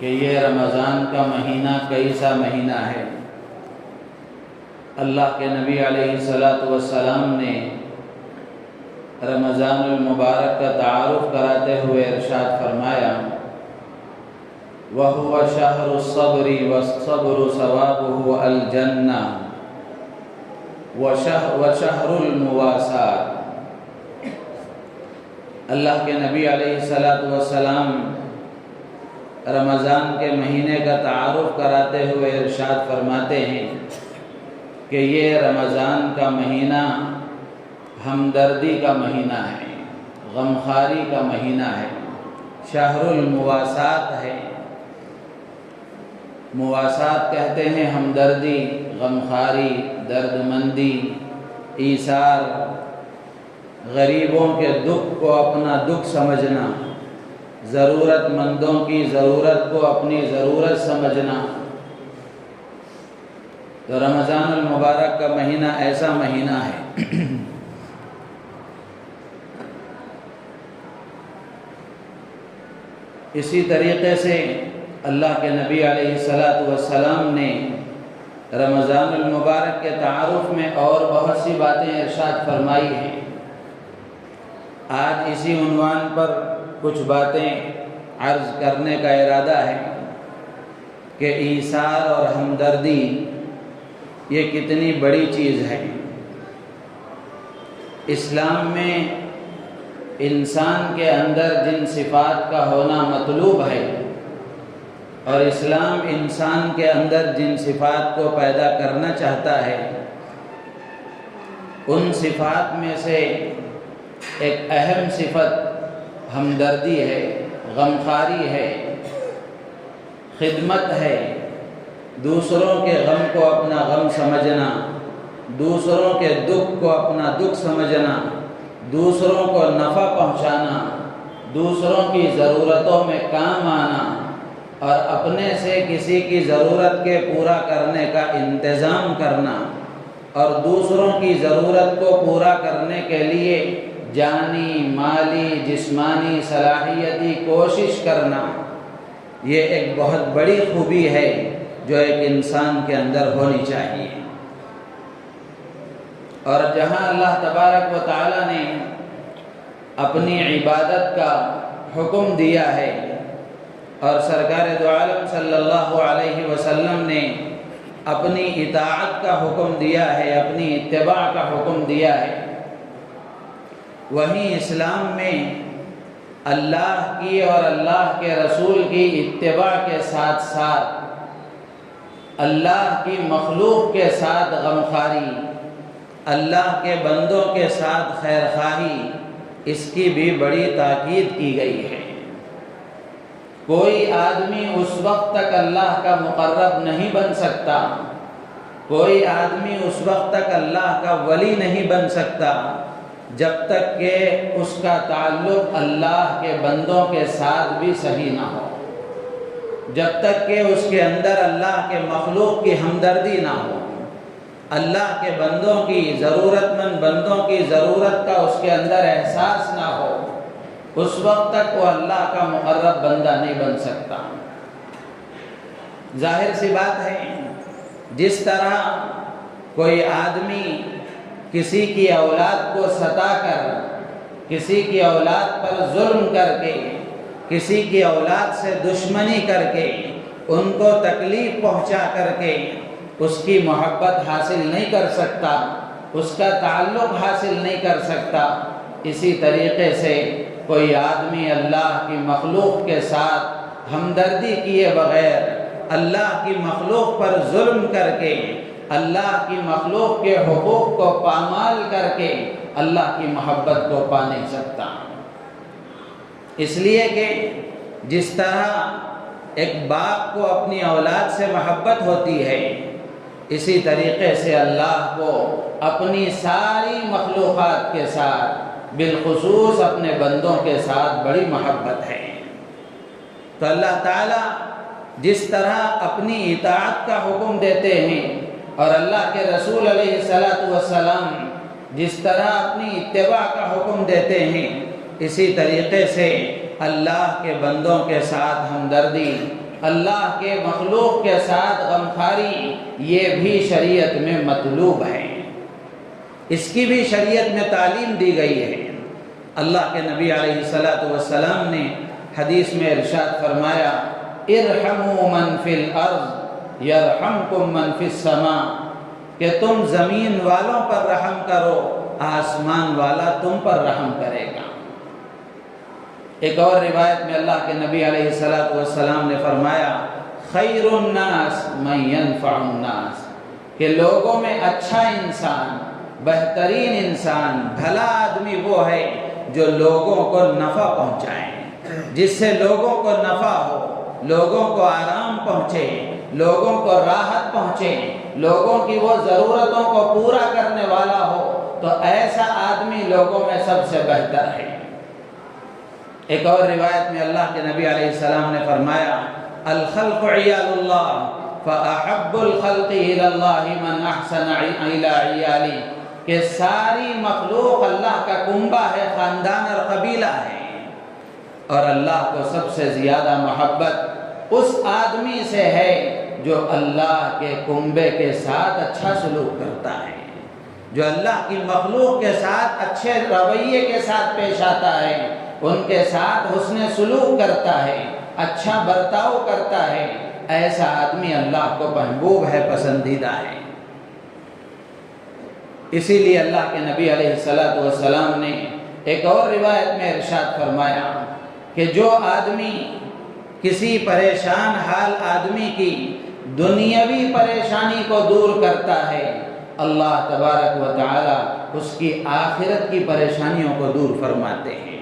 کہ یہ رمضان کا مہینہ کیسا مہینہ ہے۔ اللہ کے نبی علیہ الصلاۃ والسلام نے رمضان المبارک کا تعارف کراتے ہوئے ارشاد فرمایا، وَهُوَ شَهْرُ الصَّبْرِ وَالصَّبْرُ ثَوَابُهُ الْجَنَّةُ وَشَهْرُ الْمُوَاسَاةِ۔ اللہ کے نبی علیہ الصلاۃ والسلام رمضان کے مہینے کا تعارف کراتے ہوئے ارشاد فرماتے ہیں کہ یہ رمضان کا مہینہ ہمدردی کا مہینہ ہے، غمخواری کا مہینہ ہے، شہر المواسات ہے۔ مواسات کہتے ہیں ہمدردی، غمخواری، دردمندی، ایثار، غریبوں کے دکھ کو اپنا دکھ سمجھنا، ضرورت مندوں کی ضرورت کو اپنی ضرورت سمجھنا۔ تو رمضان المبارک کا مہینہ ایسا مہینہ ہے۔ اسی طریقے سے اللہ کے نبی علیہ الصلاۃ والسلام نے رمضان المبارک کے تعارف میں اور بہت سی باتیں ارشاد فرمائی ہیں۔ آج اسی عنوان پر کچھ باتیں عرض کرنے کا ارادہ ہے کہ ایثار اور ہمدردی یہ کتنی بڑی چیز ہے۔ اسلام میں انسان کے اندر جن صفات کا ہونا مطلوب ہے اور اسلام انسان کے اندر جن صفات کو پیدا کرنا چاہتا ہے، ان صفات میں سے ایک اہم صفت ہمدردی ہے، غمخواری ہے، خدمت ہے، دوسروں کے غم کو اپنا غم سمجھنا، دوسروں کے دکھ کو اپنا دکھ سمجھنا، دوسروں کو نفع پہنچانا، دوسروں کی ضرورتوں میں کام آنا اور اپنے سے کسی کی ضرورت کے پورا کرنے کا انتظام کرنا اور دوسروں کی ضرورت کو پورا کرنے کے لیے جانی، مالی، جسمانی، صلاحیتی کوشش کرنا، یہ ایک بہت بڑی خوبی ہے جو ایک انسان کے اندر ہونی چاہیے۔ اور جہاں اللہ تبارک و تعالی نے اپنی عبادت کا حکم دیا ہے اور سرکار دو عالم صلی اللہ علیہ وسلم نے اپنی اطاعت کا حکم دیا ہے، اپنی اتباع کا حکم دیا ہے، وہیں اسلام میں اللہ کی اور اللہ کے رسول کی اتباع کے ساتھ ساتھ اللہ کی مخلوق کے ساتھ غمخواری، اللہ کے بندوں کے ساتھ خیرخواہی، اس کی بھی بڑی تاکید کی گئی ہے۔ کوئی آدمی اس وقت تک اللہ کا مقرب نہیں بن سکتا، کوئی آدمی اس وقت تک اللہ کا ولی نہیں بن سکتا جب تک کہ اس کا تعلق اللہ کے بندوں کے ساتھ بھی صحیح نہ ہو، جب تک کہ اس کے اندر اللہ کے مخلوق کی ہمدردی نہ ہو، اللہ کے بندوں کی، ضرورت مند بندوں کی ضرورت کا اس کے اندر احساس نہ ہو، اس وقت تک وہ اللہ کا مقرب بندہ نہیں بن سکتا۔ ظاہر سی بات ہے، جس طرح کوئی آدمی کسی کی اولاد کو ستا کر، کسی کی اولاد پر ظلم کر کے، کسی کی اولاد سے دشمنی کر کے، ان کو تکلیف پہنچا کر کے اس کی محبت حاصل نہیں کر سکتا، اس کا تعلق حاصل نہیں کر سکتا، اسی طریقے سے کوئی آدمی اللہ کی مخلوق کے ساتھ ہمدردی کیے بغیر، اللہ کی مخلوق پر ظلم کر کے، اللہ کی مخلوق کے حقوق کو پامال کر کے اللہ کی محبت کو پا نہیں سکتا۔ اس لیے کہ جس طرح ایک باپ کو اپنی اولاد سے محبت ہوتی ہے، اسی طریقے سے اللہ کو اپنی ساری مخلوقات کے ساتھ، بالخصوص اپنے بندوں کے ساتھ بڑی محبت ہے۔ تو اللہ تعالیٰ جس طرح اپنی اطاعت کا حکم دیتے ہیں اور اللہ کے رسول علیہ السلام جس طرح اپنی اتباع کا حکم دیتے ہیں، اسی طریقے سے اللہ کے بندوں کے ساتھ ہمدردی، اللہ کے مخلوق کے ساتھ غمخواری، یہ بھی شریعت میں مطلوب ہے، اس کی بھی شریعت میں تعلیم دی گئی ہے۔ اللہ کے نبی علیہ السلام نے حدیث میں ارشاد فرمایا، ارحموا من فی الارض یرحمکم من فی السماء، کہ تم زمین والوں پر رحم کرو، آسمان والا تم پر رحم کرے گا۔ ایک اور روایت میں اللہ کے نبی علیہ السلام نے فرمایا، خیر الناس من ينفع الناس، کہ لوگوں میں اچھا انسان، بہترین انسان، بھلا آدمی وہ ہے جو لوگوں کو نفع پہنچائے، جس سے لوگوں کو نفع ہو، لوگوں کو آرام پہنچے، لوگوں کو راحت پہنچے، لوگوں کی وہ ضرورتوں کو پورا کرنے والا ہو، تو ایسا آدمی لوگوں میں سب سے بہتر ہے۔ ایک اور روایت میں اللہ کے نبی علیہ السلام نے فرمایا، الخلق عیال اللہ فاحب الخلق الی اللہ من احسن الی عیالی، کہ ساری مخلوق اللہ کا کنبہ ہے، خاندان اور قبیلہ ہے، اور اللہ کو سب سے زیادہ محبت اس آدمی سے ہے جو اللہ کے کنبے کے ساتھ اچھا سلوک کرتا ہے، جو اللہ کی مخلوق کے ساتھ اچھے رویے کے ساتھ پیش آتا ہے، ان کے ساتھ حسن سلوک کرتا ہے، اچھا برتاؤ کرتا ہے، ایسا آدمی اللہ کو محبوب ہے، پسندیدہ ہے۔ اسی لیے اللہ کے نبی علیہ السلام نے ایک اور روایت میں ارشاد فرمایا کہ جو آدمی کسی پریشان حال آدمی کی دنیاوی پریشانی کو دور کرتا ہے، اللہ تبارک و تعالی اس کی آخرت کی پریشانیوں کو دور فرماتے ہیں۔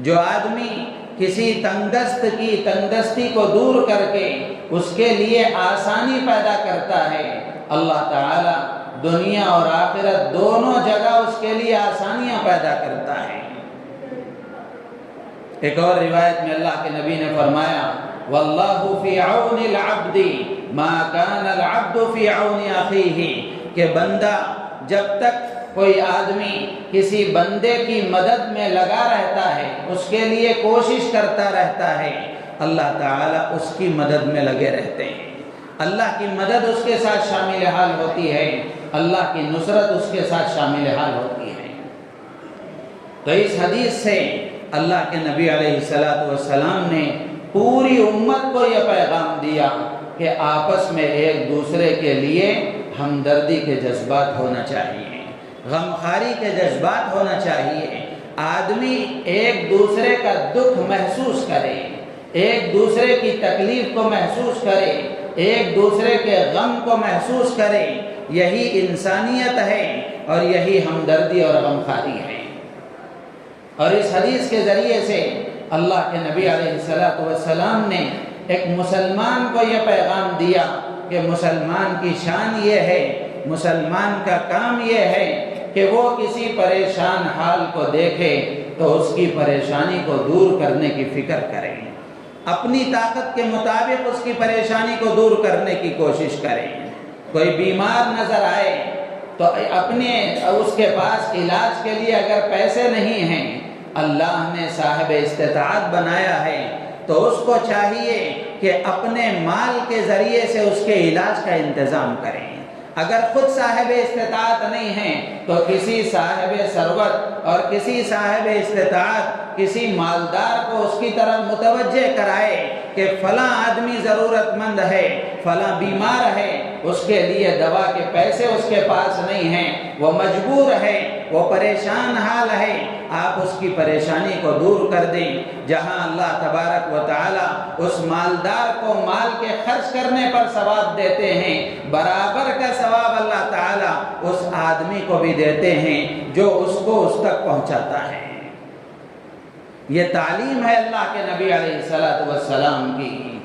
جو آدمی کسی تنگدستی کو دور کر کے اس کے لیے آسانی پیدا کرتا ہے، اللہ تعالی دنیا اور آخرت دونوں جگہ اس کے لیے آسانیاں پیدا کرتا ہے۔ ایک اور روایت میں اللہ کے نبی نے فرمایا، واللہ فی عون العبد ما کان العبد فی عون اخیہ، کہ بندہ جب تک کوئی آدمی کسی بندے کی مدد میں لگا رہتا ہے، اس کے لیے کوشش کرتا رہتا ہے، اللہ تعالیٰ اس کی مدد میں لگے رہتے ہیں، اللہ کی مدد اس کے ساتھ شامل حال ہوتی ہے، اللہ کی نصرت اس کے ساتھ شامل حال ہوتی ہے۔ تو اس حدیث سے اللہ کے نبی علیہ السلام نے پوری امت کو یہ پیغام دیا کہ آپس میں ایک دوسرے کے لیے ہمدردی کے جذبات ہونا چاہیے، غمخواری کے جذبات ہونا چاہیے، آدمی ایک دوسرے کا دکھ محسوس کرے، ایک دوسرے کی تکلیف کو محسوس کرے، ایک دوسرے کے غم کو محسوس کرے، یہی انسانیت ہے اور یہی ہمدردی اور غمخواری ہے۔ اور اس حدیث کے ذریعے سے اللہ کے نبی علیہ السلام نے ایک مسلمان کو یہ پیغام دیا کہ مسلمان کی شان یہ ہے، مسلمان کا کام یہ ہے کہ وہ کسی پریشان حال کو دیکھے تو اس کی پریشانی کو دور کرنے کی فکر کرے، اپنی طاقت کے مطابق اس کی پریشانی کو دور کرنے کی کوشش کرے۔ کوئی بیمار نظر آئے تو اس کے پاس علاج کے لیے اگر پیسے نہیں ہیں، اللہ نے صاحب استطاعت بنایا ہے تو اس کو چاہیے کہ اپنے مال کے ذریعے سے اس کے علاج کا انتظام کریں۔ اگر خود صاحب استطاعت نہیں ہے تو کسی صاحب ثروت اور کسی صاحب استطاعت، کسی مالدار کو اس کی طرف متوجہ کرائے کہ فلاں آدمی ضرورت مند ہے، فلاں بیمار ہے، اس کے لیے دوا کے پیسے اس کے پاس نہیں ہیں، وہ مجبور ہے، وہ پریشان حال ہے، آپ اس کی پریشانی کو دور کر دیں۔ جہاں اللہ تبارک و تعالی اس مالدار کو مال کے خرچ کرنے پر ثواب دیتے ہیں، برابر کا ثواب اللہ تعالی اس آدمی کو بھی دیتے ہیں جو اس کو اس تک پہنچاتا ہے۔ یہ تعلیم ہے اللہ کے نبی علیہ السلام کی،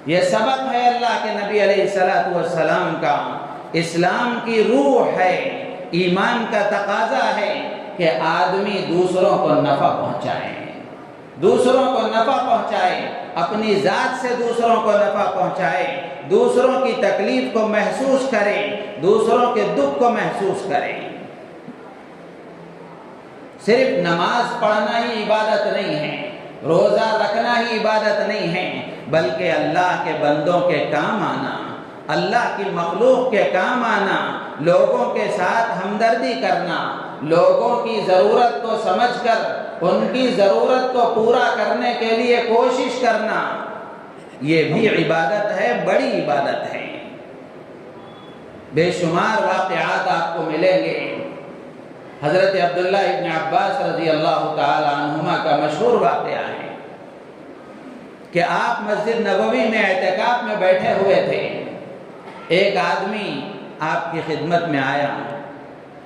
یہ سبق ہے اللہ کے نبی علیہ السلام کا، اسلام کی روح ہے، ایمان کا تقاضا ہے کہ آدمی دوسروں کو نفع پہنچائے، دوسروں کو نفع پہنچائے، اپنی ذات سے دوسروں کو نفع پہنچائے، دوسروں کی تکلیف کو محسوس کرے، دوسروں کے دکھ کو محسوس کرے۔ صرف نماز پڑھنا ہی عبادت نہیں ہے، روزہ رکھنا ہی عبادت نہیں ہے، بلکہ اللہ کے بندوں کے کام آنا، اللہ کی مخلوق کے کام آنا، لوگوں کے ساتھ ہمدردی کرنا، لوگوں کی ضرورت کو سمجھ کر ان کی ضرورت کو پورا کرنے کے لیے کوشش کرنا، یہ بھی عبادت ہے، بڑی عبادت ہے۔ بے شمار واقعات آپ کو ملیں گے۔ حضرت عبداللہ ابن عباس رضی اللہ تعالی عنہما کا مشہور واقعہ ہے کہ آپ مسجد نبوی میں اعتکاف میں بیٹھے ہوئے تھے، ایک آدمی آپ کی خدمت میں آیا،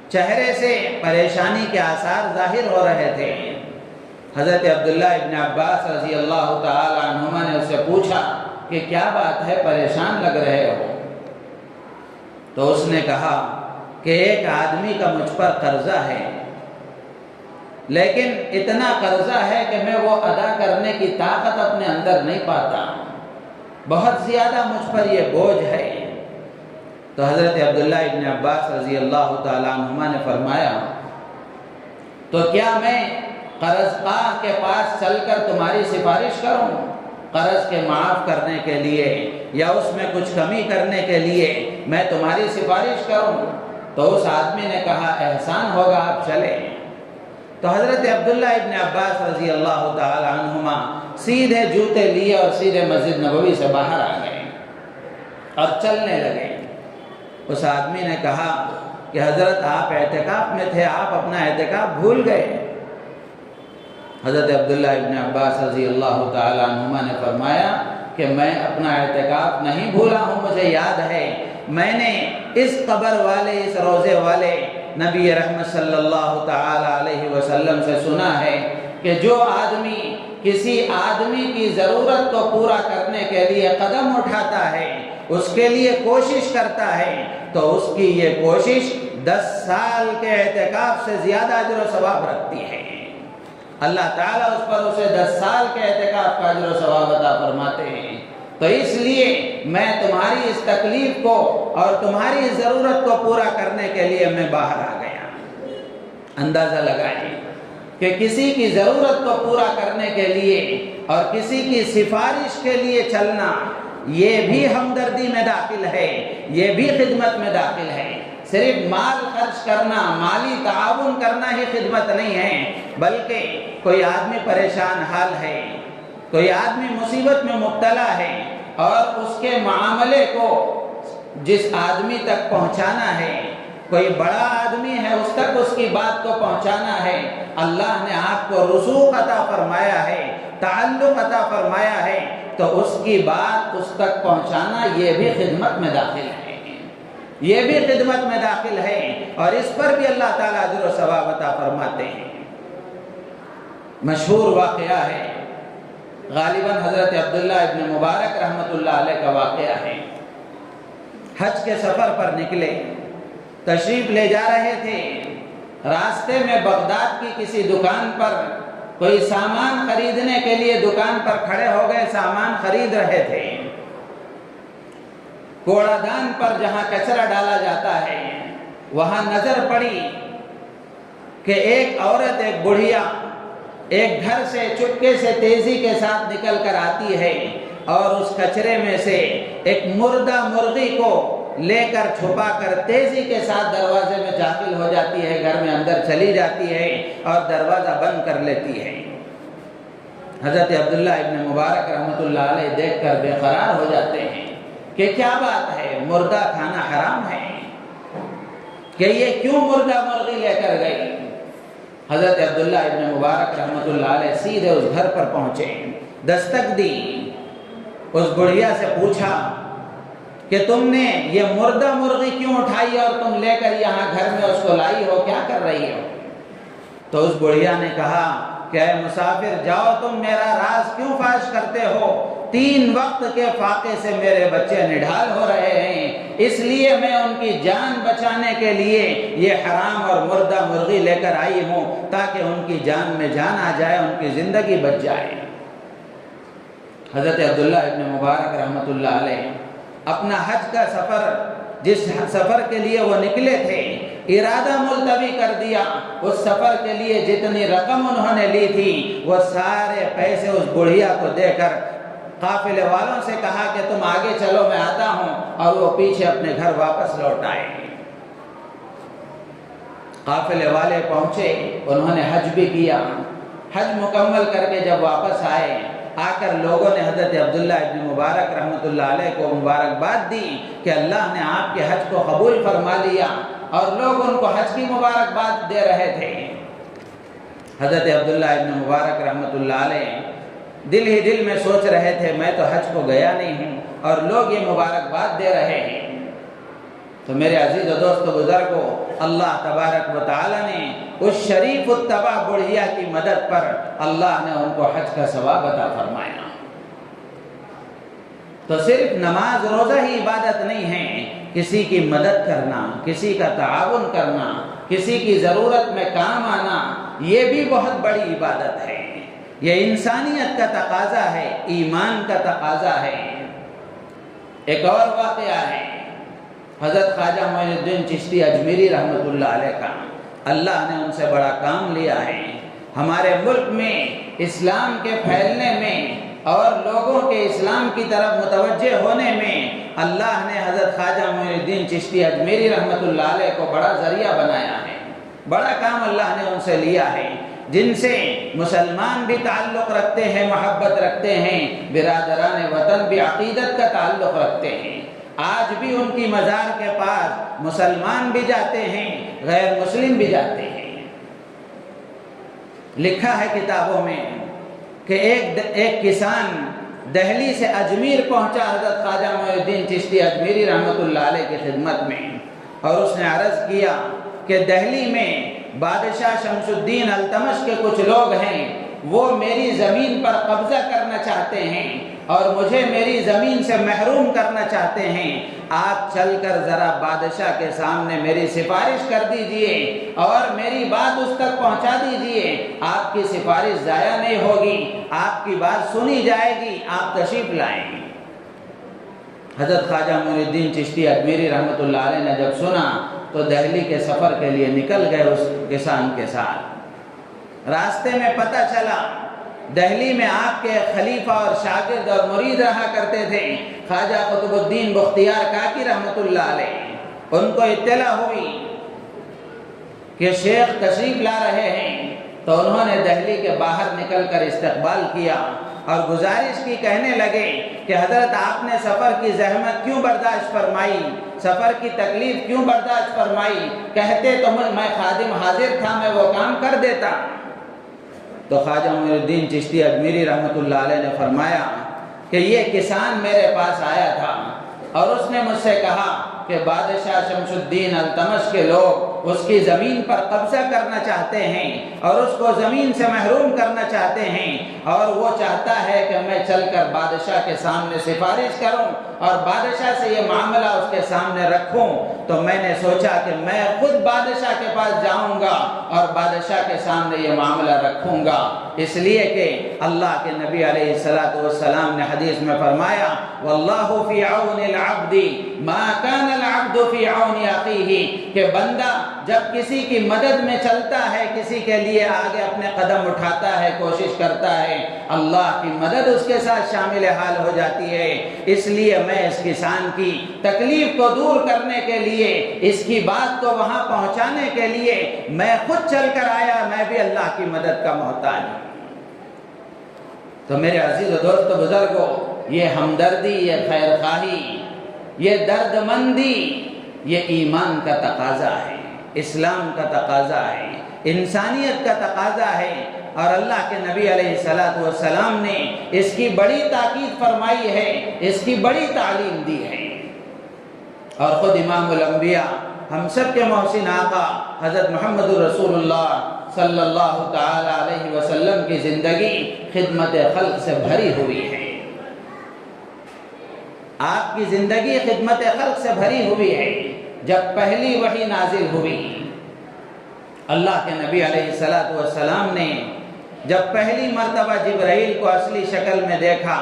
چہرے سے پریشانی کے آثار ظاہر ہو رہے تھے۔ حضرت عبداللہ ابن عباس رضی اللہ تعالی عنہما نے اس سے پوچھا کہ کیا بات ہے، پریشان لگ رہے ہو؟ تو اس نے کہا کہ ایک آدمی کا مجھ پر قرضہ ہے، لیکن اتنا قرضہ ہے کہ میں وہ ادا کرنے کی طاقت اپنے اندر نہیں پاتا، بہت زیادہ مجھ پر یہ بوجھ ہے۔ تو حضرت عبداللہ ابن عباس رضی اللہ تعالیٰ عنہما نے فرمایا تو کیا میں قرض خواہ کے پاس چل کر تمہاری سفارش کروں قرض کے معاف کرنے کے لیے، یا اس میں کچھ کمی کرنے کے لیے میں تمہاری سفارش کروں؟ تو اس آدمی نے کہا احسان ہوگا، آپ چلیں۔ تو حضرت عبداللہ ابن عباس رضی اللہ تعالی عنہما سیدھے جوتے لیے اور سیدھے مسجد نبوی سے باہر آ گئے اور چلنے لگے۔ اس آدمی نے کہا کہ حضرت آپ اعتکاف میں تھے، آپ اپنا اعتکاف بھول گئے۔ حضرت عبداللہ ابن عباس رضی اللہ تعالی عنہما نے فرمایا کہ میں اپنا اعتکاف نہیں بھولا ہوں، مجھے یاد ہے میں نے اس قبر والے، اس روزے والے نبی رحمت صلی اللہ تعالی علیہ وسلم سے سنا ہے کہ جو آدمی کسی آدمی کی ضرورت کو پورا کرنے کے لیے قدم اٹھاتا ہے، اس کے لیے کوشش کرتا ہے، تو اس کی یہ کوشش 10 سال کے اعتکاف سے زیادہ اجر و ثواب رکھتی ہے۔ اللہ تعالیٰ اس پر اسے 10 سال کے اعتکاف کا اجر و ثواب عطا فرماتے ہیں۔ تو اس لیے میں تمہاری اس تکلیف کو اور تمہاری ضرورت کو پورا کرنے کے لیے میں باہر آ گیا۔ اندازہ لگائیں کہ کسی کی ضرورت کو پورا کرنے کے لیے اور کسی کی سفارش کے لیے چلنا، یہ بھی ہمدردی میں داخل ہے، یہ بھی خدمت میں داخل ہے۔ صرف مال خرچ کرنا، مالی تعاون کرنا ہی خدمت نہیں ہے، بلکہ کوئی آدمی پریشان حال ہے، کوئی آدمی مصیبت میں مبتلا ہے اور اس کے معاملے کو جس آدمی تک پہنچانا ہے، کوئی بڑا آدمی ہے اس تک اس کی بات کو پہنچانا ہے، اللہ نے آپ کو رسوخ عطا فرمایا ہے، تعلق عطا فرمایا ہے، تو اس کی بات اس تک پہنچانا یہ بھی خدمت میں داخل ہے، یہ بھی خدمت میں داخل ہے، اور اس پر بھی اللہ تعالیٰ اجر و ثواب عطا فرماتے ہیں۔ مشہور واقعہ ہے، غالباً حضرت عبداللہ ابن مبارک رحمۃ اللہ علیہ کا واقعہ ہے۔ حج کے سفر پر نکلے، تشریف لے جا رہے تھے، راستے میں بغداد کی کسی دکان پر کوئی سامان خریدنے کے لیے دکان پر کھڑے ہو گئے، سامان خرید رہے تھے۔ کوڑا دان پر جہاں کچرا ڈالا جاتا ہے وہاں نظر پڑی کہ ایک عورت، ایک بڑھیا ایک گھر سے چپکے سے تیزی کے ساتھ نکل کر آتی ہے اور اس کچرے میں سے ایک مردہ مرغی کو لے کر چھپا کر تیزی کے ساتھ دروازے میں داخل ہو جاتی ہے، گھر میں اندر چلی جاتی ہے اور دروازہ بند کر لیتی ہے۔ حضرت عبداللہ ابن مبارک رحمۃ اللہ علیہ دیکھ کر بے قرار ہو جاتے ہیں کہ کیا بات ہے، مردہ کھانا حرام ہے کہ یہ کیوں مردہ مرغی لے کر گئی؟ حضرت عبداللہ ابن مبارک رحمۃ اللہ علیہ سیدھے اس گھر پر پہنچے، دستک دی، اس بڑھیا سے پوچھا کہ تم نے یہ مردہ مرغی کیوں اٹھائی اور تم لے کر یہاں گھر میں اس کو لائی ہو، کیا کر رہی ہو؟ تو اس بڑھیا نے کہا کہ اے مسافر، جاؤ، تم میرا راز کیوں فاش کرتے ہو؟ 3 وقت کے فاقے سے میرے بچے نڈھال ہو رہے ہیں، اس لیے میں ان کی جان بچانے کے لیے یہ حرام اور مردہ مرغی لے کر آئی ہوں تاکہ ان کی جان میں جان آ جائے، ان کی زندگی بچ جائے۔ حضرت عبداللہ ابن مبارک رحمۃ اللہ علیہ اپنا حج کا سفر، جس سفر کے لیے وہ نکلے تھے، ارادہ ملتوی کر دیا۔ اس سفر کے لیے جتنی رقم انہوں نے لی تھی وہ سارے پیسے اس بڑھیا کو دے کر قافلے والوں سے کہا کہ تم آگے چلو میں آتا ہوں، اور وہ پیچھے اپنے گھر واپس لوٹ آئے۔ قافلے والے پہنچے، انہوں نے حج بھی کیا، حج مکمل کر کے جب واپس آئے، آ کر لوگوں نے حضرت عبداللہ ابن مبارک رحمۃ اللہ علیہ کو مبارکباد دی کہ اللہ نے آپ کے حج کو قبول فرما لیا، اور لوگ ان کو حج کی مبارکباد دے رہے تھے۔ حضرت عبداللہ ابن مبارک رحمۃ اللہ علیہ دل ہی دل میں سوچ رہے تھے میں تو حج کو گیا نہیں ہوں اور لوگ یہ مبارکباد دے رہے ہیں۔ تو میرے عزیز و دوست و بزرگوں، اللہ تبارک و تعالی نے اس شریف التبع بڑھیا کی مدد پر اللہ نے ان کو حج کا ثواب عطا فرمایا۔ تو صرف نماز روزہ ہی عبادت نہیں ہے، کسی کی مدد کرنا، کسی کا تعاون کرنا، کسی کی ضرورت میں کام آنا، یہ بھی بہت بڑی عبادت ہے۔ یہ انسانیت کا تقاضا ہے، ایمان کا تقاضا ہے۔ ایک اور واقعہ ہے حضرت خواجہ معین الدین چشتی اجمیری رحمۃ اللہ علیہ کا، اللہ نے ان سے بڑا کام لیا ہے۔ ہمارے ملک میں اسلام کے پھیلنے میں اور لوگوں کے اسلام کی طرف متوجہ ہونے میں اللہ نے حضرت خواجہ معین الدین چشتی اجمیری رحمۃ اللہ علیہ کو بڑا ذریعہ بنایا ہے۔ بڑا کام اللہ نے ان سے لیا ہے، جن سے مسلمان بھی تعلق رکھتے ہیں، محبت رکھتے ہیں، برادران وطن بھی عقیدت کا تعلق رکھتے ہیں۔ آج بھی ان کی مزار کے پاس مسلمان بھی جاتے ہیں، غیر مسلم بھی جاتے ہیں۔ لکھا ہے کتابوں میں کہ ایک کسان دہلی سے اجمیر پہنچا حضرت خواجہ معین الدین چشتی اجمیری رحمۃ اللہ علیہ کی خدمت میں، اور اس نے عرض کیا کہ دہلی میں بادشاہ شمس الدین التمش کے کچھ لوگ ہیں، وہ میری زمین پر قبضہ کرنا چاہتے ہیں اور مجھے میری زمین سے محروم کرنا چاہتے ہیں۔ آپ چل کر ذرا بادشاہ کے سامنے میری سفارش کر دیجئے اور میری بات اس تک پہنچا دیجئے، آپ کی سفارش ضائع نہیں ہوگی، آپ کی بات سنی جائے گی، آپ تشریف لائیں۔ حضرت خواجہ معین الدین چشتی اجمیری رحمۃ اللہ علیہ نے جب سنا تو دہلی کے سفر کے لیے نکل گئے اس کسان کے ساتھ۔ راستے میں پتہ چلا دہلی میں آپ کے خلیفہ اور شاگرد اور مرید رہا کرتے تھے خواجہ قطب الدین بختیار کاکی رحمۃ اللہ علیہ۔ ان کو اطلاع ہوئی کہ شیخ تشریف لا رہے ہیں، تو انہوں نے دہلی کے باہر نکل کر استقبال کیا اور گزارش کی، کہنے لگے کہ حضرت آپ نے سفر کی زحمت کیوں برداشت فرمائی، سفر کی تکلیف کیوں برداشت فرمائی، کہتے تو میں خادم حاضر تھا، میں وہ کام کر دیتا۔ تو خواجہ معین الدین چشتی اجمیری رحمۃ اللہ علیہ نے فرمایا کہ یہ کسان میرے پاس آیا تھا اور اس نے مجھ سے کہا کہ بادشاہ شمس الدین التمش کے لوگ اس کی زمین پر قبضہ کرنا چاہتے ہیں اور اس کو زمین سے محروم کرنا چاہتے ہیں، اور وہ چاہتا ہے کہ میں چل کر بادشاہ کے سامنے سفارش کروں اور بادشاہ سے یہ معاملہ اس کے سامنے رکھوں۔ تو میں نے سوچا کہ میں خود بادشاہ کے پاس جاؤں گا اور بادشاہ کے سامنے یہ معاملہ رکھوں گا، اس لیے کہ اللہ کے نبی علیہ السلام نے حدیث میں فرمایا واللہ فی عون العبد ما کان العبد فی عون اخیہ، کہ بندہ جب کسی کی مدد میں چلتا ہے، کسی کے لیے آگے اپنے قدم اٹھاتا ہے، کوشش کرتا ہے، اللہ کی مدد اس کے ساتھ شامل حال ہو جاتی ہے۔ اس لیے میں اس کسان کی تکلیف کو دور کرنے کے لیے، اس کی بات کو وہاں پہنچانے کے لیے میں خود چل کر آیا، میں بھی اللہ کی مدد کا محتاج ہوں۔ تو میرے عزیز و دوست و بزرگوں، یہ ہمدردی، یہ خیر خواہی، یہ درد مندی، یہ ایمان کا تقاضا ہے، اسلام کا تقاضا ہے، انسانیت کا تقاضا ہے، اور اللہ کے نبی علیہ السلام نے اس کی بڑی تاکید فرمائی ہے، اس کی بڑی تعلیم دی ہے۔ اور خود امام الانبیاء، ہم سب کے محسن آقا حضرت محمد رسول اللہ صلی اللہ تعالی علیہ وسلم کی زندگی خدمت خلق سے بھری ہوئی ہے۔ آپ کی زندگی خدمت خلق سے بھری ہوئی ہے۔ جب پہلی وحی نازل ہوئی، اللہ کے نبی علیہ السلام نے جب پہلی مرتبہ جبرائیل کو اصلی شکل میں دیکھا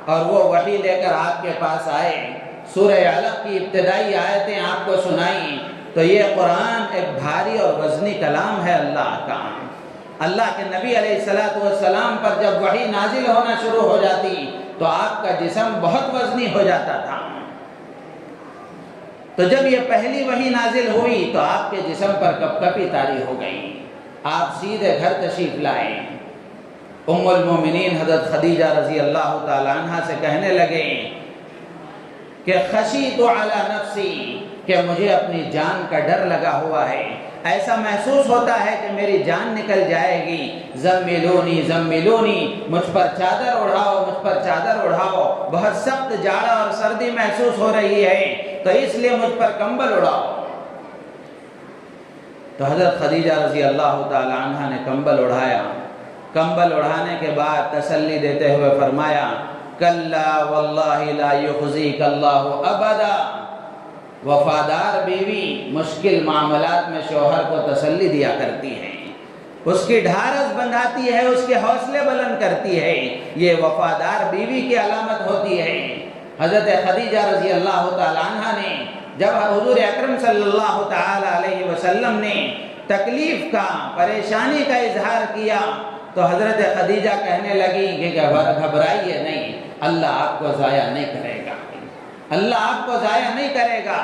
اور وہ وحی لے کر آپ کے پاس آئے، سورہ علق کی ابتدائی آیتیں آپ کو سنائیں، تو یہ قرآن ایک بھاری اور وزنی کلام ہے اللہ کا۔ اللہ کے نبی علیہ السلام پر جب وحی نازل ہونا شروع ہو جاتی تو آپ کا جسم بہت وزنی ہو جاتا تھا۔ تو جب یہ پہلی وحی نازل ہوئی تو آپ کے جسم پر کپکپی طاری ہو گئی، آپ سیدھے گھر تشریف لائے۔ ام المومنین حضرت خدیجہ رضی اللہ تعالی عنہ سے کہنے لگے کہ خشیت علی نفسی، کہ مجھے اپنی جان کا ڈر لگا ہوا ہے، ایسا محسوس ہوتا ہے کہ میری جان نکل جائے گی۔ زملونی زملونی، مجھ پر چادر اڑاؤ، مجھ پر چادر اڑاؤ، بہت سخت جاڑا اور سردی محسوس ہو رہی ہے، تو اس لیے مجھ پر کمبل اڑاؤ۔ تو حضرت خدیجہ رضی اللہ تعالی عنہ نے کمبل اڑھایا۔ کمبل اڑھانے کے بعد تسلی دیتے ہوئے فرمایا کلا واللہ لا یخزیک اللہ ابدا۔ وفادار بیوی مشکل معاملات میں شوہر کو تسلی دیا کرتی ہے، اس کی ڈھارس بندھاتی ہے، اس کے حوصلے بلند کرتی ہے، یہ وفادار بیوی کی علامت ہوتی ہے۔ حضرت خدیجہ رضی اللہ تعالی عنہ نے جب حضور اکرم صلی اللہ تعالی علیہ وسلم نے تکلیف کا، پریشانی کا اظہار کیا تو حضرت خدیجہ کہنے لگی کہ گھبرائیے نہیں، اللہ آپ کو ضائع نہیں کرے گا، اللہ آپ کو ضائع نہیں کرے گا۔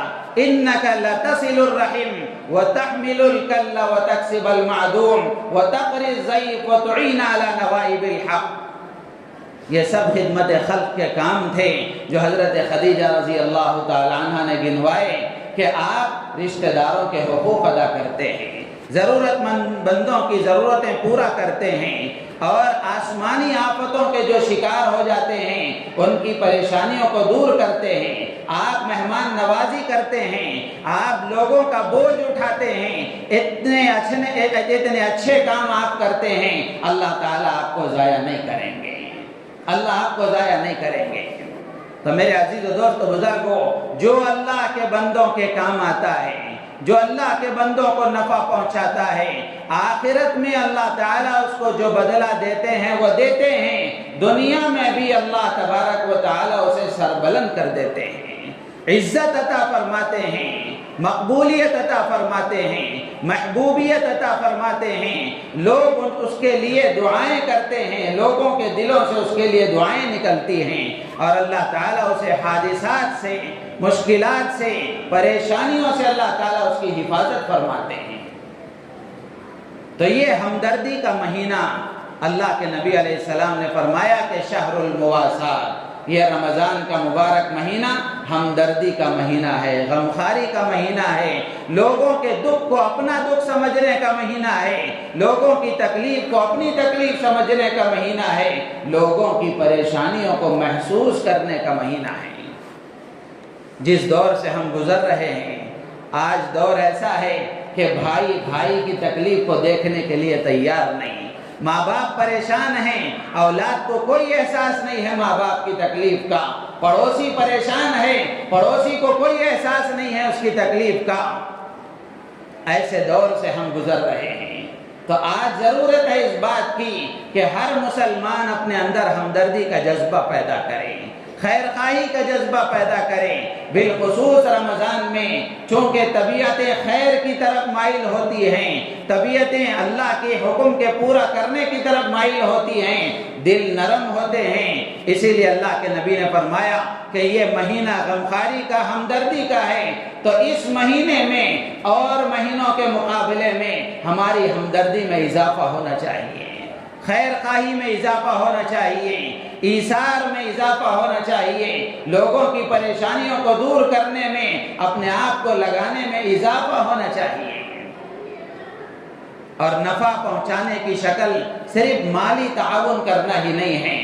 انک لتصل الرحم وتحمل الکل وتکسب المعدوم وتقری الضیف وتعین علی نوائب الحق۔ یہ سب خدمت خلق کے کام تھے جو حضرت خدیجہ رضی اللہ تعالی عنہ نے گنوائے کہ آپ رشتہ داروں کے حقوق ادا کرتے ہیں، ضرورت مند بندوں کی ضرورتیں پورا کرتے ہیں، اور آسمانی آفتوں کے جو شکار ہو جاتے ہیں ان کی پریشانیوں کو دور کرتے ہیں، آپ مہمان نوازی کرتے ہیں، آپ لوگوں کا بوجھ اٹھاتے ہیں، اتنے اچھے کام آپ کرتے ہیں، اللہ تعالیٰ آپ کو ضائع نہیں کریں گے، اللہ آپ کو ضائع نہیں کریں گے۔ تو میرے عزیز و دوست و بزرگوں، جو اللہ کے بندوں کے کام آتا ہے، جو اللہ کے بندوں کو نفع پہنچاتا ہے، آخرت میں اللہ تعالیٰ اس کو جو بدلہ دیتے ہیں وہ دیتے ہیں، دنیا میں بھی اللہ تبارک و تعالیٰ اسے سربلند کر دیتے ہیں، عزت عطا فرماتے ہیں، مقبولیت عطا فرماتے ہیں، محبوبیت عطا فرماتے ہیں، لوگ اس کے لیے دعائیں کرتے ہیں، لوگوں کے دلوں سے اس کے لیے دعائیں نکلتی ہیں، اور اللہ تعالیٰ اسے حادثات سے، مشکلات سے، پریشانیوں سے اللہ تعالیٰ اس کی حفاظت فرماتے ہیں۔ تو یہ ہمدردی کا مہینہ، اللہ کے نبی علیہ السلام نے فرمایا کہ شہر المواسات، یہ رمضان کا مبارک مہینہ ہمدردی کا مہینہ ہے، غمخواری کا مہینہ ہے، لوگوں کے دکھ کو اپنا دکھ سمجھنے کا مہینہ ہے، لوگوں کی تکلیف کو اپنی تکلیف سمجھنے کا مہینہ ہے، لوگوں کی پریشانیوں کو محسوس کرنے کا مہینہ ہے۔ جس دور سے ہم گزر رہے ہیں، آج دور ایسا ہے کہ بھائی بھائی کی تکلیف کو دیکھنے کے لیے تیار نہیں، ماں باپ پریشان ہیں، اولاد کو کوئی احساس نہیں ہے ماں باپ کی تکلیف کا، پڑوسی پریشان ہے، پڑوسی کو کوئی احساس نہیں ہے اس کی تکلیف کا۔ ایسے دور سے ہم گزر رہے ہیں، تو آج ضرورت ہے اس بات کی کہ ہر مسلمان اپنے اندر ہمدردی کا جذبہ پیدا کرے، خیر خواہی کا جذبہ پیدا کریں، بالخصوص رمضان میں، چونکہ طبیعتیں خیر کی طرف مائل ہوتی ہیں، طبیعتیں اللہ کے حکم کے پورا کرنے کی طرف مائل ہوتی ہیں، دل نرم ہوتے ہیں، اسی لیے اللہ کے نبی نے فرمایا کہ یہ مہینہ غمخواری کا، ہمدردی کا ہے، تو اس مہینے میں اور مہینوں کے مقابلے میں ہماری ہمدردی میں اضافہ ہونا چاہیے، خیر خواہی میں اضافہ ہونا چاہیے، ایثار میں اضافہ ہونا چاہیے، لوگوں کی پریشانیوں کو دور کرنے میں، اپنے آپ کو لگانے میں اضافہ ہونا چاہیے۔ اور نفع پہنچانے کی شکل صرف مالی تعاون کرنا ہی نہیں ہے،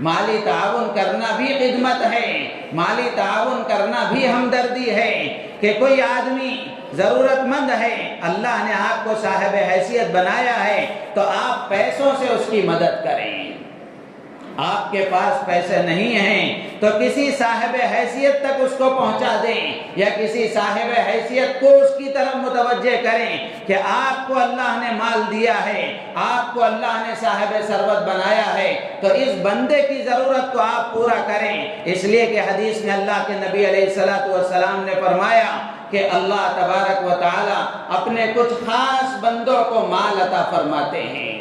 مالی تعاون کرنا بھی خدمت ہے، مالی تعاون کرنا بھی ہمدردی ہے، کہ کوئی آدمی ضرورت مند ہے، اللہ نے آپ کو صاحب حیثیت بنایا ہے، تو آپ پیسوں سے اس کی مدد کریں، آپ کے پاس پیسے نہیں ہیں تو کسی صاحب حیثیت تک اس کو پہنچا دیں، یا کسی صاحب حیثیت کو اس کی طرف متوجہ کریں کہ آپ کو اللہ نے مال دیا ہے، آپ کو اللہ نے صاحب ثروت بنایا ہے، تو اس بندے کی ضرورت کو آپ پورا کریں، اس لیے کہ حدیث میں اللہ کے نبی علیہ السلام نے فرمایا کہ اللہ تبارک و تعالی اپنے کچھ خاص بندوں کو مال عطا فرماتے ہیں،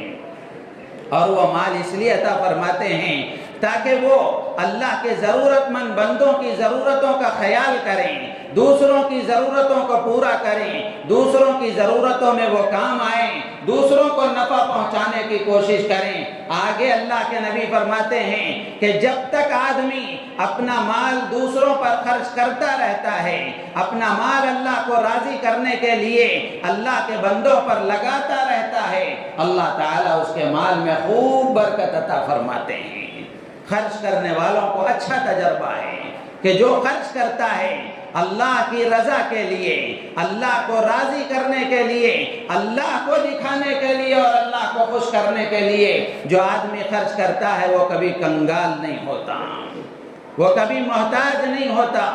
اور وہ مال اس لیے عطا فرماتے ہیں تاکہ وہ اللہ کے ضرورت مند بندوں کی ضرورتوں کا خیال کریں، دوسروں کی ضرورتوں کو پورا کریں، دوسروں کی ضرورتوں میں وہ کام آئیں، دوسروں کو نفع پہنچانے کی کوشش کریں۔ آگے اللہ کے نبی فرماتے ہیں کہ جب تک آدمی اپنا مال دوسروں پر خرچ کرتا رہتا ہے، اپنا مال اللہ کو راضی کرنے کے لیے اللہ کے بندوں پر لگاتا رہتا ہے، اللہ تعالیٰ اس کے مال میں خوب برکت عطا فرماتے ہیں۔ خرچ کرنے والوں کو اچھا تجربہ ہے کہ جو خرچ کرتا ہے اللہ کی رضا کے لیے، اللہ کو راضی کرنے کے لیے، اللہ کو دکھانے کے لیے اور اللہ کو خوش کرنے کے لیے، جو آدمی خرچ کرتا ہے وہ کبھی کنگال نہیں ہوتا، وہ کبھی محتاج نہیں ہوتا۔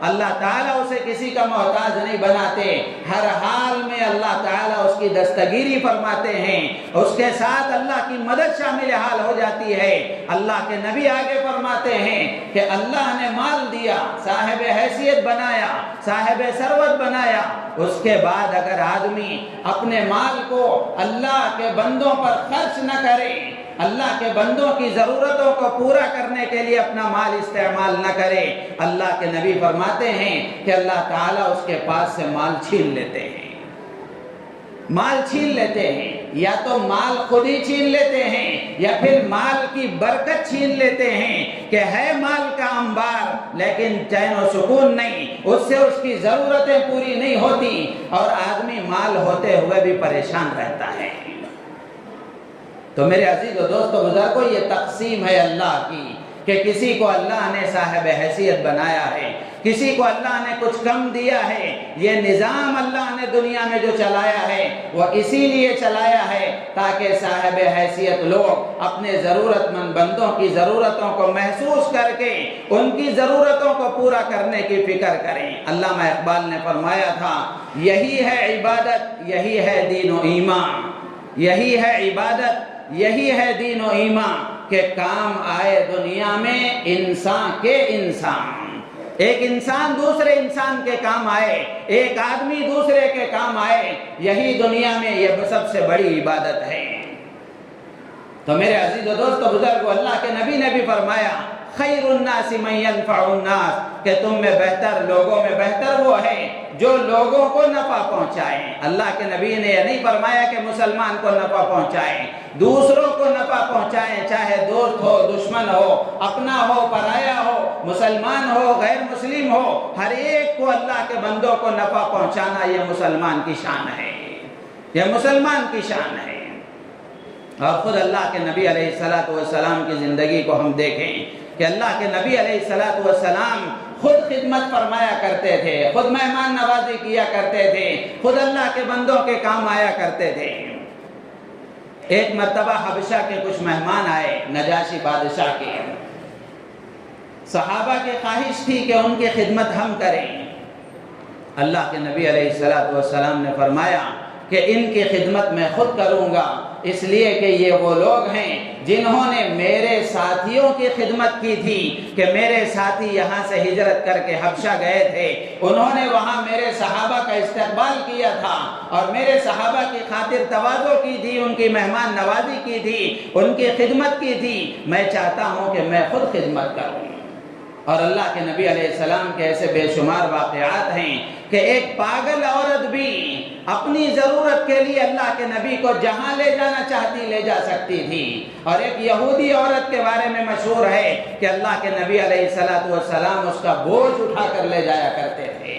اللہ تعالیٰ اسے کسی کا محتاج نہیں بناتے، ہر حال میں اللہ تعالیٰ اس کی دستگیری فرماتے ہیں، اس کے ساتھ اللہ کی مدد شامل حال ہو جاتی ہے۔ اللہ کے نبی آگے فرماتے ہیں کہ اللہ نے مال دیا، صاحب حیثیت بنایا، صاحب ثروت بنایا، اس کے بعد اگر آدمی اپنے مال کو اللہ کے بندوں پر خرچ نہ کرے، اللہ کے بندوں کی ضرورتوں کو پورا کرنے کے لیے اپنا مال استعمال نہ کرے، اللہ کے نبی فرماتے ہیں کہ اللہ تعالیٰ اس کے پاس سے مال چھین لیتے ہیں، مال چھین لیتے ہیں، یا تو مال خود ہی چھین لیتے ہیں یا پھر مال کی برکت چھین لیتے ہیں کہ ہے مال کا انبار لیکن چین و سکون نہیں، اس سے اس کی ضرورتیں پوری نہیں ہوتی اور آدمی مال ہوتے ہوئے بھی پریشان رہتا ہے۔ تو میرے عزیز و دوستو بزرگوں، یہ تقسیم ہے اللہ کی کہ کسی کو اللہ نے صاحب حیثیت بنایا ہے، کسی کو اللہ نے کچھ کم دیا ہے۔ یہ نظام اللہ نے دنیا میں جو چلایا ہے وہ اسی لیے چلایا ہے تاکہ صاحب حیثیت لوگ اپنے ضرورت مند بندوں کی ضرورتوں کو محسوس کر کے ان کی ضرورتوں کو پورا کرنے کی فکر کریں۔ علامہ اقبال نے فرمایا تھا، یہی ہے عبادت، یہی ہے دین و ایمان، یہی ہے عبادت، یہی ہے دین و ایمان کہ کام آئے دنیا میں انسان کے انسان، ایک انسان دوسرے انسان کے کام آئے، ایک آدمی دوسرے کے کام آئے، یہی دنیا میں یہ سب سے بڑی عبادت ہے۔ تو میرے عزیز و دوستو بزرگو، اللہ کے نبی نے بھی فرمایا، خیر الناس من ينفع الناس، کہ تم میں بہتر، لوگوں میں بہتر وہ ہے جو لوگوں کو نفع پہنچائیں۔ اللہ کے نبی نے یہ نہیں فرمایا کہ مسلمان کو نفع پہنچائیں، دوسروں کو نفع پہنچائیں، چاہے دوست ہو، دشمن ہو، اپنا ہو، پرایا ہو، مسلمان ہو، غیر مسلم ہو، ہر ایک کو اللہ کے بندوں کو نفع پہنچانا یہ مسلمان کی شان ہے، یہ مسلمان کی شان ہے۔ اور خود اللہ کے نبی علیہ السلام کی زندگی کو ہم دیکھیں کہ اللہ کے نبی علیہ السلام خود خدمت فرمایا کرتے تھے، خود مہمان نوازی کیا کرتے تھے، خود اللہ کے بندوں کے کام آیا کرتے تھے۔ ایک مرتبہ حبشہ کے کچھ مہمان آئے نجاشی بادشاہ کے، صحابہ کی خواہش تھی کہ ان کی خدمت ہم کریں۔ اللہ کے نبی علیہ السلام نے فرمایا کہ ان کی خدمت میں خود کروں گا، اس لیے کہ یہ وہ لوگ ہیں جنہوں نے میرے ساتھیوں کی خدمت کی تھی کہ میرے ساتھی یہاں سے ہجرت کر کے حبشہ گئے تھے، انہوں نے وہاں میرے صحابہ کا استقبال کیا تھا اور میرے صحابہ کی خاطر تواضع کی تھی، ان کی مہمان نوازی کی تھی، ان کی خدمت کی تھی۔ میں چاہتا ہوں کہ میں خود خدمت کروں۔ اور اللہ کے نبی علیہ السلام کے ایسے بے شمار واقعات ہیں کہ ایک پاگل عورت بھی اپنی ضرورت کے لیے اللہ کے نبی کو جہاں لے جانا چاہتی لے جا سکتی تھی، اور ایک یہودی عورت کے بارے میں مشہور ہے کہ اللہ کے نبی علیہ السلام اس کا بوجھ اٹھا کر لے جایا کرتے تھے۔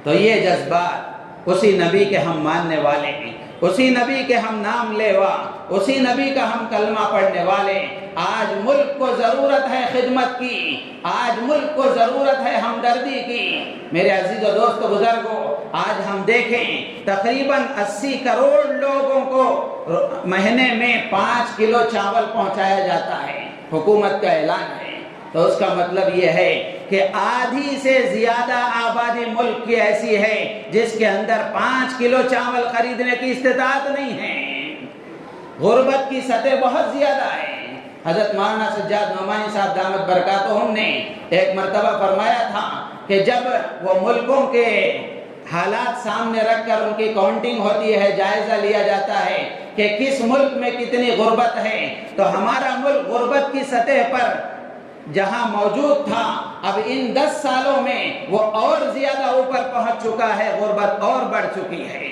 تو یہ جذبات اسی نبی کے ہم ماننے والے ہیں، اسی نبی کے ہم نام لیوا، اسی نبی کا ہم کلمہ پڑھنے والے۔ آج ملک کو ضرورت ہے خدمت کی، آج ملک کو ضرورت ہے ہمدردی کی۔ میرے عزیز و دوست بزرگوں، آج ہم دیکھیں تقریباً 80 کروڑ لوگوں کو مہینے میں 5 کلو چاول پہنچایا جاتا ہے، حکومت کا اعلان ہے۔ تو اس کا مطلب یہ ہے کہ آدھی سے زیادہ آبادی ملک کی ایسی ہے جس کے اندر 5 کلو چاول خریدنے کی استطاعت نہیں ہے۔ غربت کی سطح بہت زیادہ ہے، حضرت مولانا سجاد نعمانی صاحب دامت برکاتہم نے ایک مرتبہ فرمایا تھا کہ جب وہ ملکوں کے حالات سامنے رکھ کر ان کی کاؤنٹنگ ہوتی ہے، جائزہ لیا جاتا ہے کہ کس ملک میں کتنی غربت ہے، تو ہمارا ملک غربت کی سطح پر جہاں موجود تھا اب ان 10 سالوں میں وہ اور زیادہ اوپر پہنچ چکا ہے، غربت اور بڑھ چکی ہے۔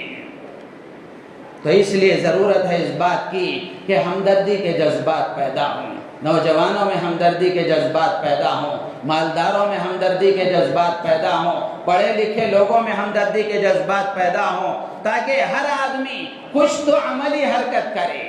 تو اس لیے ضرورت ہے اس بات کی کہ ہمدردی کے جذبات پیدا ہوں، نوجوانوں میں ہمدردی کے جذبات پیدا ہوں، مالداروں میں ہمدردی کے جذبات پیدا ہوں، پڑھے لکھے لوگوں میں ہمدردی کے جذبات پیدا ہوں، تاکہ ہر آدمی خوش تو عملی حرکت کرے،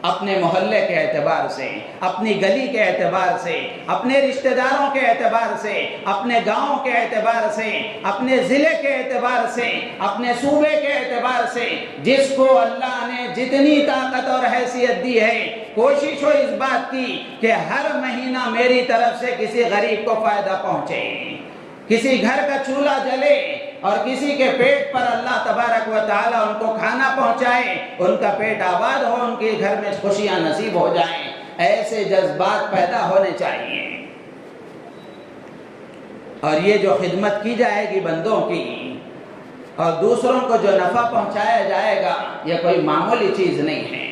اپنے محلے کے اعتبار سے، اپنی گلی کے اعتبار سے، اپنے رشتہ داروں کے اعتبار سے، اپنے گاؤں کے اعتبار سے، اپنے ضلع کے اعتبار سے، اپنے صوبے کے اعتبار سے، جس کو اللہ نے جتنی طاقت اور حیثیت دی ہے، کوشش ہو اس بات کی کہ ہر مہینہ میری طرف سے کسی غریب کو فائدہ پہنچے، کسی گھر کا چولہا جلے اور کسی کے پیٹ پر اللہ تبارک و تعالی ان کو کھانا پہنچائے، ان کا پیٹ آباد ہو، ان کے گھر میں خوشیاں نصیب ہو جائیں۔ ایسے جذبات پیدا ہونے چاہیے، اور یہ جو خدمت کی جائے گی بندوں کی اور دوسروں کو جو نفع پہنچایا جائے گا، یہ کوئی معمولی چیز نہیں ہے۔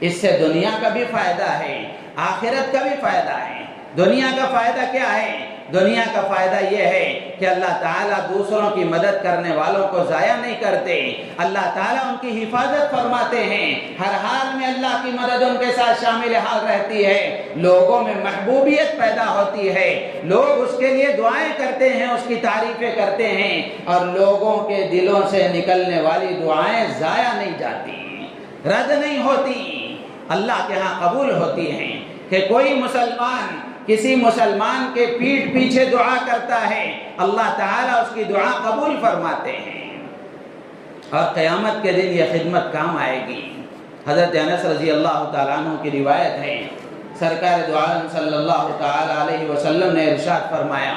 اس سے دنیا کا بھی فائدہ ہے، آخرت کا بھی فائدہ ہے۔ دنیا کا فائدہ کیا ہے؟ دنیا کا فائدہ یہ ہے کہ اللہ تعالیٰ دوسروں کی مدد کرنے والوں کو ضائع نہیں کرتے، اللہ تعالیٰ ان کی حفاظت فرماتے ہیں، ہر حال میں اللہ کی مدد ان کے ساتھ شامل حال رہتی ہے، لوگوں میں محبوبیت پیدا ہوتی ہے، لوگ اس کے لیے دعائیں کرتے ہیں، اس کی تعریفیں کرتے ہیں، اور لوگوں کے دلوں سے نکلنے والی دعائیں ضائع نہیں جاتی، رد نہیں ہوتی، اللہ کے ہاں قبول ہوتی ہیں۔ کہ کوئی مسلمان کسی مسلمان کے پیٹھ پیچھے دعا کرتا ہے، اللہ تعالیٰ اس کی دعا قبول فرماتے ہیں، اور قیامت کے دن یہ خدمت کام آئے گی۔ حضرت انس رضی اللہ تعالیٰ عنہ کی روایت ہے، سرکار دو عالم صلی اللہ تعالیٰ علیہ وسلم نے ارشاد فرمایا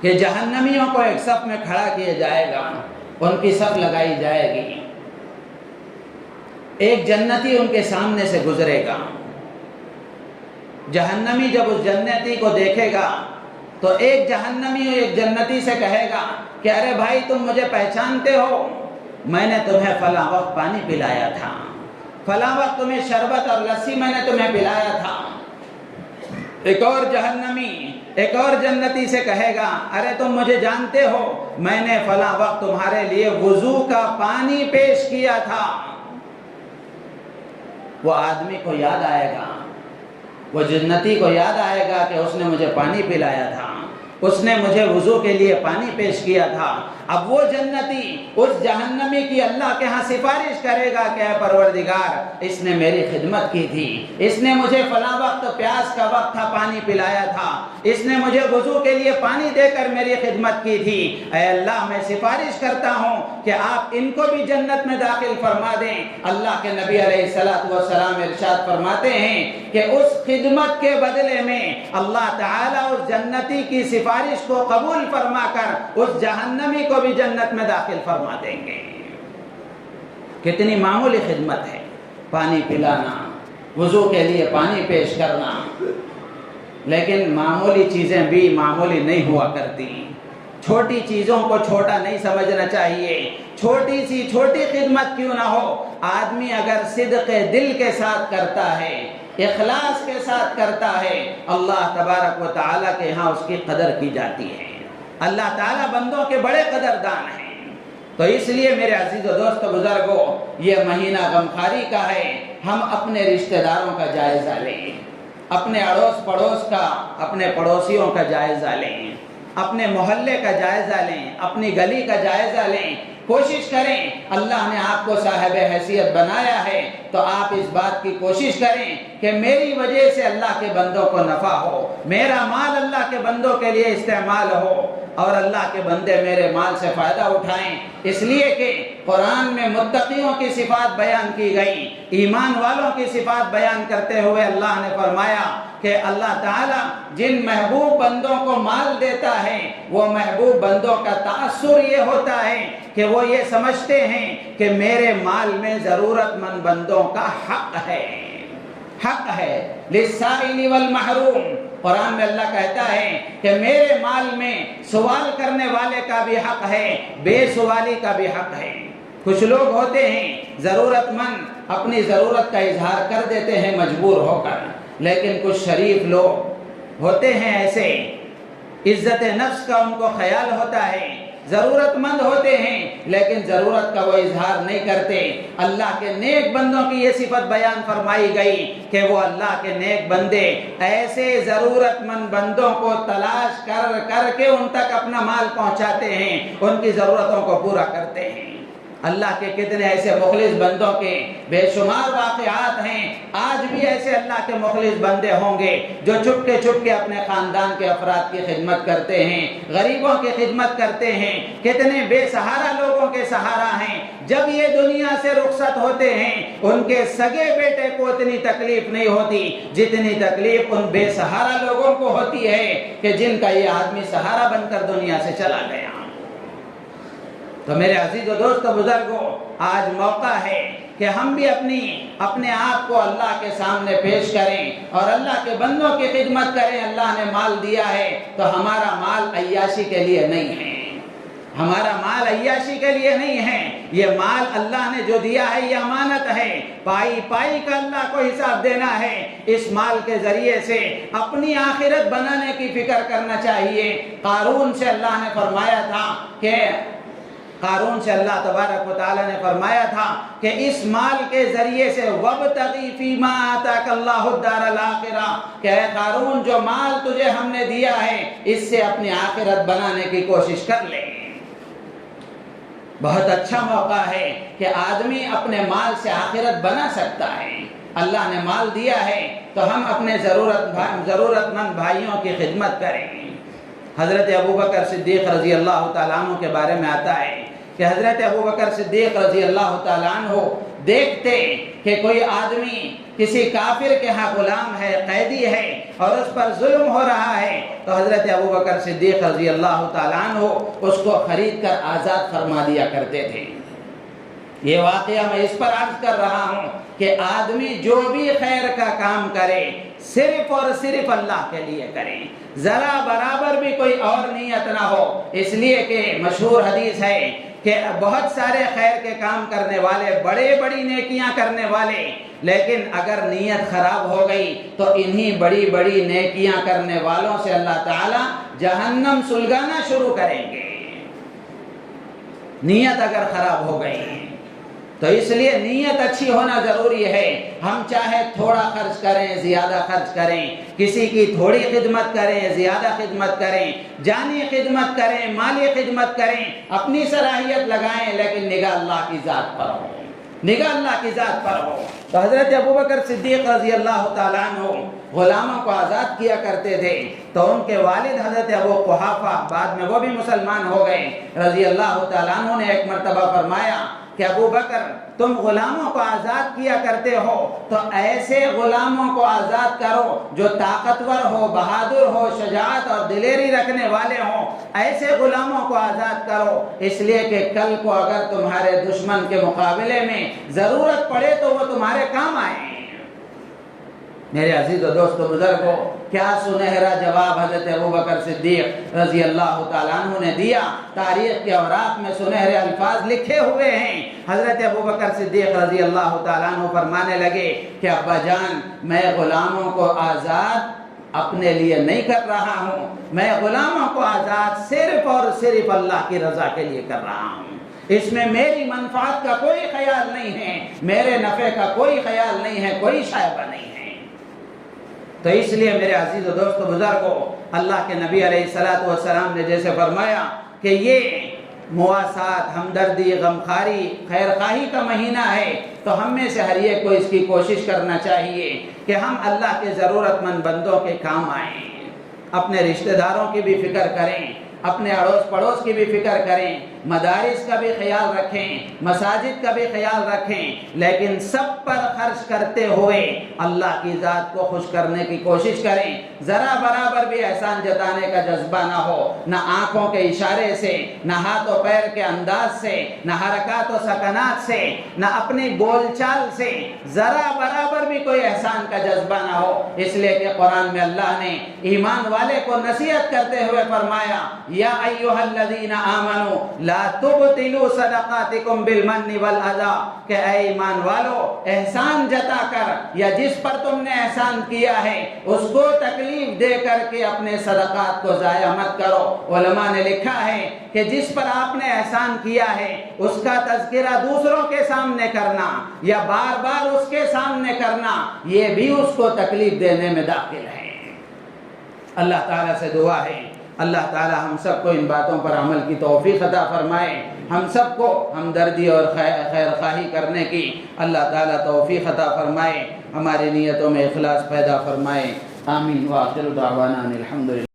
کہ جہنمیوں کو ایک صف میں کھڑا کیا جائے گا، ان کی صف لگائی جائے گی، ایک جنتی ان کے سامنے سے گزرے گا، جہنمی جب اس جنتی کو دیکھے گا تو ایک جہنمی ایک جنتی سے کہے گا کہ ارے بھائی تم مجھے پہچانتے ہو، میں نے تمہیں فلاں وقت پانی پلایا تھا، فلاں وقت تمہیں شربت اور لسی میں نے تمہیں پلایا تھا۔ ایک اور جہنمی ایک اور جنتی سے کہے گا ارے تم مجھے جانتے ہو، میں نے فلاں وقت تمہارے لیے وضو کا پانی پیش کیا تھا۔ وہ آدمی کو یاد آئے گا، وہ جنتی کو یاد آئے گا کہ اس نے مجھے پانی پلایا تھا، اس نے مجھے وضو کے لیے پانی پیش کیا تھا۔ اب وہ جنتی اس جہنمی کی اللہ کے ہاں سفارش کرے گا کہ اے پروردگار، اس نے میری خدمت کی تھی، اس نے مجھے فلاں وقت پیاس کا وقت تھا پانی پلایا تھا، اس نے مجھے وضو کے لیے پانی دے کر میری خدمت کی تھی، اے اللہ میں سفارش کرتا ہوں کہ آپ ان کو بھی جنت میں داخل فرما دیں۔ اللہ کے نبی علیہ السلام ارشاد فرماتے ہیں کہ اس خدمت کے بدلے میں اللہ تعالیٰ اس جنتی کی سفارش کو قبول فرما کر اس جہنمی کو بھی جنت میں داخل فرما دیں گے۔ کتنی معمولی خدمت ہے، پانی پلانا، وضو کے لیے پانی پیش کرنا، لیکن معمولی چیزیں بھی معمولی نہیں ہوا کرتی۔ چھوٹی چیزوں کو چھوٹا نہیں سمجھنا چاہیے، چھوٹی سی چھوٹی خدمت کیوں نہ ہو، آدمی اگر صدق دل کے ساتھ کرتا ہے، اخلاص کے ساتھ کرتا ہے، اللہ تبارک و تعالیٰ کے ہاں اس کی قدر کی جاتی ہے۔ اللہ تعالیٰ بندوں کے بڑے قدردان ہیں۔ تو اس لیے میرے عزیز و دوست بزرگوں، یہ مہینہ غمخواری کا ہے، ہم اپنے رشتہ داروں کا جائزہ لیں، اپنے اڑوس پڑوس کا، اپنے پڑوسیوں کا جائزہ لیں، اپنے محلے کا جائزہ لیں، اپنی گلی کا جائزہ لیں، کوشش کریں، اللہ نے آپ کو صاحب حیثیت بنایا ہے تو آپ اس بات کی کوشش کریں کہ میری وجہ سے اللہ کے بندوں کو نفع ہو، میرا مال اللہ کے بندوں کے لیے استعمال ہو، اور اللہ کے بندے میرے مال سے فائدہ اٹھائیں، اس لیے کہ قرآن میں متقیوں کی صفات بیان کی گئی، ایمان والوں کی صفات بیان کرتے ہوئے اللہ نے فرمایا کہ اللہ تعالیٰ جن محبوب بندوں کو مال دیتا ہے، وہ محبوب بندوں کا تأثر یہ ہوتا ہے کہ وہ یہ سمجھتے ہیں کہ میرے مال میں ضرورت مند بندوں کا حق ہے، حق ہے للسائل والمحروم۔ قرآن میں اللہ کہتا ہے کہ میرے مال میں سوال کرنے والے کا بھی حق ہے، بے سوالی کا بھی حق ہے۔ کچھ لوگ ہوتے ہیں ضرورت مند، اپنی ضرورت کا اظہار کر دیتے ہیں مجبور ہو کر، لیکن کچھ شریف لوگ ہوتے ہیں ایسے، عزت نفس کا ان کو خیال ہوتا ہے، ضرورت مند ہوتے ہیں لیکن ضرورت کا وہ اظہار نہیں کرتے۔ اللہ کے نیک بندوں کی یہ صفت بیان فرمائی گئی کہ وہ اللہ کے نیک بندے ایسے ضرورت مند بندوں کو تلاش کر کر کے ان تک اپنا مال پہنچاتے ہیں، ان کی ضرورتوں کو پورا کرتے ہیں۔ اللہ کے کتنے ایسے مخلص بندوں کے بے شمار واقعات ہیں، آج بھی ایسے اللہ کے مخلص بندے ہوں گے جو چپ کے اپنے خاندان کے افراد کی خدمت کرتے ہیں، غریبوں کی خدمت کرتے ہیں، کتنے بے سہارا لوگوں کے سہارا ہیں۔ جب یہ دنیا سے رخصت ہوتے ہیں ان کے سگے بیٹے کو اتنی تکلیف نہیں ہوتی جتنی تکلیف ان بے سہارا لوگوں کو ہوتی ہے کہ جن کا یہ آدمی سہارا بن کر دنیا سے چلا گیا۔ تو میرے عزیز و دوست و بزرگوں، آج موقع ہے کہ ہم بھی اپنے آپ کو اللہ کے سامنے پیش کریں اور اللہ کے بندوں کی خدمت کریں۔ اللہ نے مال دیا ہے تو ہمارا مال عیاشی کے لیے نہیں ہے، ہمارا مال عیاشی کے لیے نہیں ہے، یہ مال اللہ نے جو دیا ہے یہ امانت ہے، پائی پائی کا اللہ کو حساب دینا ہے۔ اس مال کے ذریعے سے اپنی آخرت بنانے کی فکر کرنا چاہیے۔ قارون سے اللہ نے فرمایا تھا کہ قارون سے اللہ تبارک و تعالی نے فرمایا تھا کہ اس مال کے ذریعے سے وَابْتَغِ فِي مَا آتَاكَ اللَّهُ الدَّارَ الْآخِرَةَ کہ اے قارون جو مال تجھے ہم نے دیا ہے اس سے اپنی آخرت بنانے کی کوشش کر لے۔ بہت اچھا موقع ہے کہ آدمی اپنے مال سے آخرت بنا سکتا ہے۔ اللہ نے مال دیا ہے تو ہم اپنے ضرورت مند بھائیوں کی خدمت کریں۔ حضرت ابوبکر صدیق رضی اللہ تعالیٰ عنہ کے بارے میں آتا ہے کہ حضرت ابوبکر صدیق رضی اللہ تعالیٰ عنہ دیکھتے کہ کوئی آدمی کسی کافر کے ہاں غلام ہے، قیدی ہے اور اس پر ظلم ہو رہا ہے تو حضرت ابوبکر صدیق رضی اللہ تعالیٰ عنہ اس کو خرید کر آزاد فرما دیا کرتے تھے۔ یہ واقعہ میں اس پر عرض کر رہا ہوں کہ آدمی جو بھی خیر کا کام کرے صرف اور صرف اللہ کے لیے کریں، ذرا برابر بھی کوئی اور نیت نہ ہو، اس لیے کہ مشہور حدیث ہے کہ بہت سارے خیر کے کام کرنے والے، بڑی نیکیاں کرنے والے، لیکن اگر نیت خراب ہو گئی تو انہی بڑی نیکیاں کرنے والوں سے اللہ تعالی جہنم سلگانا شروع کریں گے، نیت اگر خراب ہو گئی۔ تو اس لیے نیت اچھی ہونا ضروری ہے۔ ہم چاہے تھوڑا خرچ کریں، زیادہ خرچ کریں، کسی کی تھوڑی خدمت کریں، زیادہ خدمت کریں، جانی خدمت کریں، مالی خدمت کریں، اپنی صلاحیت لگائیں، لیکن نگاہ اللہ کی ذات پر ہو، نگاہ اللہ کی ذات پر ہو۔ تو حضرت ابوبکر صدیق رضی اللہ تعالیٰ عنہ غلاموں کو آزاد کیا کرتے تھے، تو ان کے والد حضرت ابو قحافہ بعد میں وہ بھی مسلمان ہو گئے رضی اللہ تعالیٰ عنہ نے ایک مرتبہ فرمایا کہ ابو بکر تم غلاموں کو آزاد کیا کرتے ہو تو ایسے غلاموں کو آزاد کرو جو طاقتور ہو، بہادر ہو، شجاعت اور دلیری رکھنے والے ہوں، ایسے غلاموں کو آزاد کرو، اس لیے کہ کل کو اگر تمہارے دشمن کے مقابلے میں ضرورت پڑے تو وہ تمہارے کام آئیں۔ میرے عزیز و دوست و بزرگوں، کیا سنہرا جواب حضرت ابوبکر صدیق رضی اللہ تعالیٰ عنہ نے دیا۔ تاریخ کے اوراق میں سنہرے الفاظ لکھے ہوئے ہیں۔ حضرت ابوبکر صدیق رضی اللہ تعالیٰ عنہ فرمانے لگے کہ ابا جان میں غلاموں کو آزاد اپنے لیے نہیں کر رہا ہوں، میں غلاموں کو آزاد صرف اور صرف اللہ کی رضا کے لیے کر رہا ہوں، اس میں میری منفعت کا کوئی خیال نہیں ہے، میرے نفع کا کوئی خیال نہیں ہے، کوئی شائبہ نہیں ہے۔ تو اس لیے میرے عزیز و دوست و بزرگوں، اللہ کے نبی علیہ السلام نے جیسے فرمایا کہ یہ مواسات، ہمدردی، غمخواری، خیرخواہی کا مہینہ ہے، تو ہم میں سے ہر ایک کو اس کی کوشش کرنا چاہیے کہ ہم اللہ کے ضرورت مند بندوں کے کام آئیں، اپنے رشتہ داروں کی بھی فکر کریں، اپنے اڑوس پڑوس کی بھی فکر کریں، مدارس کا بھی خیال رکھیں، مساجد کا بھی خیال رکھیں، لیکن سب پر خرچ کرتے ہوئے اللہ کی ذات کو خوش کرنے کی کوشش کریں۔ ذرا برابر بھی احسان جتانے کا جذبہ نہ ہو، نہ آنکھوں کے اشارے سے، نہ ہاتھ و پیر کے انداز سے، نہ حرکات و سکنات سے، نہ اپنی بول چال سے ذرا برابر بھی کوئی احسان کا جذبہ نہ ہو۔ اس لیے کہ قرآن میں اللہ نے ایمان والے کو نصیحت کرتے ہوئے فرمایا، یا ایھا الذین آمنوا لا تبطلوا صدقاتکم بالمن والأذی، کہ اے ایمان والو احسان جتا کر یا جس پر تم نے احسان کیا ہے اس کو تکلیف دے کر کے اپنے صدقات کو ضائع مت کرو۔ علماء نے لکھا ہے کہ جس پر آپ نے احسان کیا ہے اس کا تذکرہ دوسروں کے سامنے کرنا یا بار بار اس کے سامنے کرنا، یہ بھی اس کو تکلیف دینے میں داخل ہے۔ اللہ تعالیٰ سے دعا ہے اللہ تعالیٰ ہم سب کو ان باتوں پر عمل کی توفیق عطا فرمائے، ہم سب کو ہمدردی اور خیر خواہی کرنے کی اللہ تعالیٰ توفیق عطا فرمائے، ہماری نیتوں میں اخلاص پیدا فرمائے۔ آمین وآخر دعوانا الحمدللہ۔